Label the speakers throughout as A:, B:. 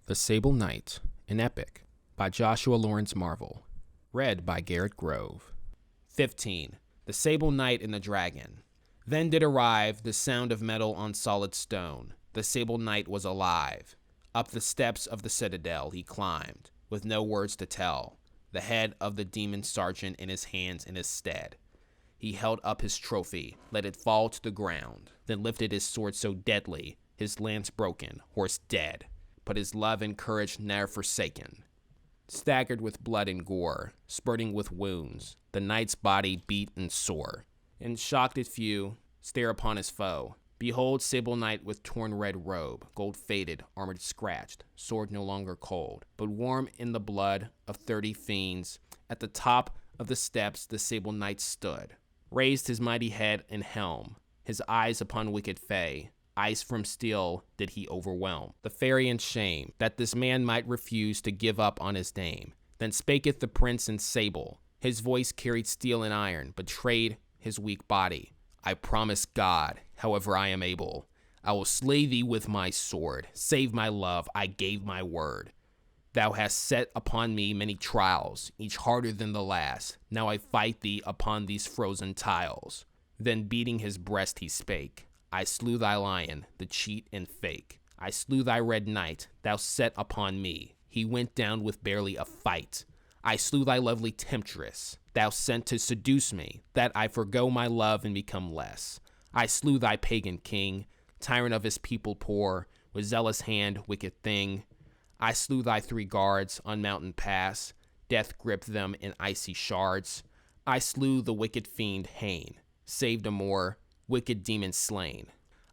A: The Sable Knight, an epic, by Joshua Lawrence Marvel. Read by Garret Grove. 15. The Sable Knight and the Dragon. Then did arrive the sound of metal on solid stone. The Sable Knight was alive. Up the steps of the citadel he climbed, with no words to tell, the head of the demon sergeant in his hands in his stead. He held up his trophy, let it fall to the ground, then lifted his sword so deadly, his lance broken, horse dead, but his love and courage ne'er forsaken. Staggered with blood and gore, spurting with wounds, the knight's body beat and sore. And shocked at few, stare upon his foe. Behold, Sable Knight with torn red robe, gold faded, armored scratched, sword no longer cold, but warm in the blood of 30 fiends. At the top of the steps the Sable Knight stood, raised his mighty head and helm, his eyes upon wicked fay. Ice from steel did he overwhelm the fairy in shame, that this man might refuse to give up on his name. Then spaketh the prince in sable, his voice carried steel and iron, betrayed his weak body. I promise God, however I am able, I will slay thee with my sword, save my love, I gave my word. Thou hast set upon me many trials, each harder than the last. Now I fight thee upon these frozen tiles. Then beating his breast he spake, I slew thy lion, the cheat and fake. I slew thy red knight, thou set upon me. He went down with barely a fight. I slew thy lovely temptress, thou sent to seduce me, that I forgo my love and become less. I slew thy pagan king, tyrant of his people poor, with zealous hand, wicked thing. I slew thy 3 guards on mountain pass, death gripped them in icy shards. I slew the wicked fiend Hain, saved a more, wicked demons slain.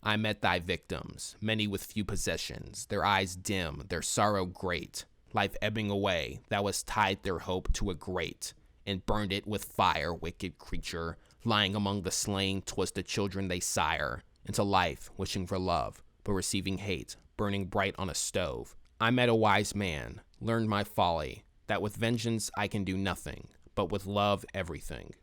A: I met thy victims, many with few possessions, their eyes dim, their sorrow great. Life ebbing away, thou hast tied their hope to a grate, and burned it with fire, wicked creature. Lying among the slain, 'twas the children they sire, into life, wishing for love, but receiving hate, burning bright on a stove. I met a wise man, learned my folly, that with vengeance I can do nothing, but with love everything.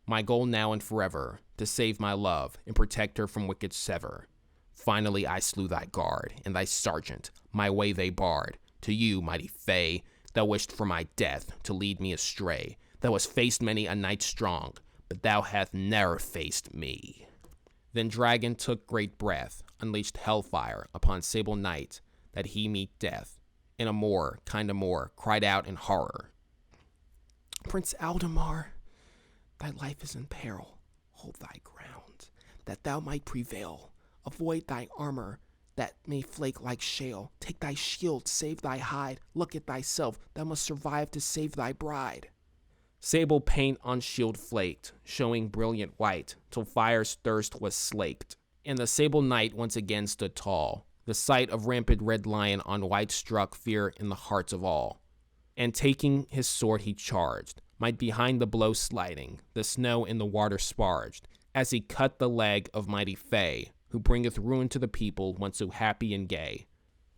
A: My goal now and forever, to save my love and protect her from wicked sever. Finally I slew thy guard and thy sergeant, my way they barred. To you, mighty fay, thou wished for my death, to lead me astray. Thou hast faced many a knight strong, but thou hast ne'er faced me. Then Dragon took great breath, unleashed hellfire upon Sable Knight, that he meet death. And a Moor, kind of Moor, cried out in horror, Prince Aldemar, thy life is in peril. Hold thy ground, that thou might prevail. Avoid thy armor, that may flake like shale. Take thy shield, save thy hide. Look at thyself, thou must survive to save thy bride. Sable paint on shield flaked, showing brilliant white, till fire's thirst was slaked. And the Sable Knight once again stood tall. The sight of rampant red lion on white struck fear in the hearts of all. And taking his sword he charged, might behind the blow sliding, the snow in the water sparged, as he cut the leg of mighty fay, who bringeth ruin to the people once so happy and gay.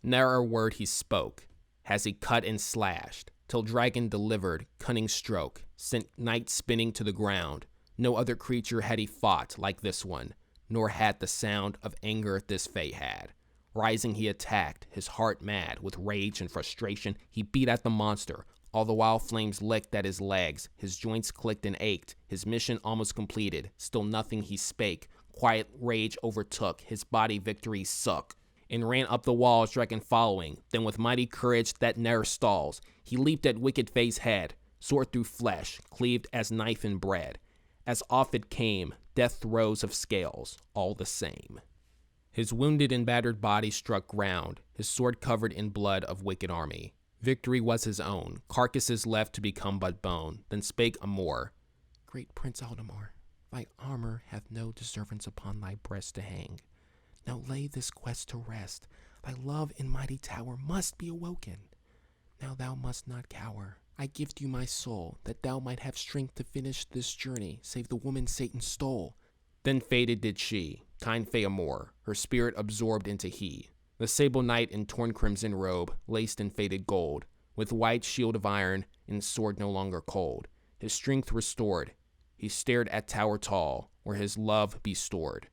A: Ne'er a word he spoke, has he cut and slashed, till Dragon delivered cunning stroke, sent Knight spinning to the ground. No other creature had he fought like this one, nor had the sound of anger this fay had. Rising he attacked, his heart mad with rage and frustration. He beat at the monster, all the while flames licked at his legs. His joints clicked and ached, his mission almost completed. Still nothing he spake, quiet rage overtook, his body victory suck. And ran up the walls, Dragon following. Then with mighty courage that ne'er stalls, he leaped at wicked fay's head, sword through flesh, cleaved as knife and bread. As off it came, death throes of scales, all the same. His wounded and battered body struck ground, his sword covered in blood of wicked army. Victory was his own, carcasses left to become but bone. Then spake a Moor, Great Prince Aldemar, thy armor hath no deservance upon thy breast to hang. Now lay this quest to rest, thy love in mighty tower must be awoken. Now thou must not cower, I gift you my soul, that thou might have strength to finish this journey, save the woman Satan stole. Then faded did she, kind Fay Moor, her spirit absorbed into he. The Sable Knight in torn crimson robe, laced in faded gold, with white shield of iron and sword no longer cold. His strength restored, he stared at tower tall, where his love be stored.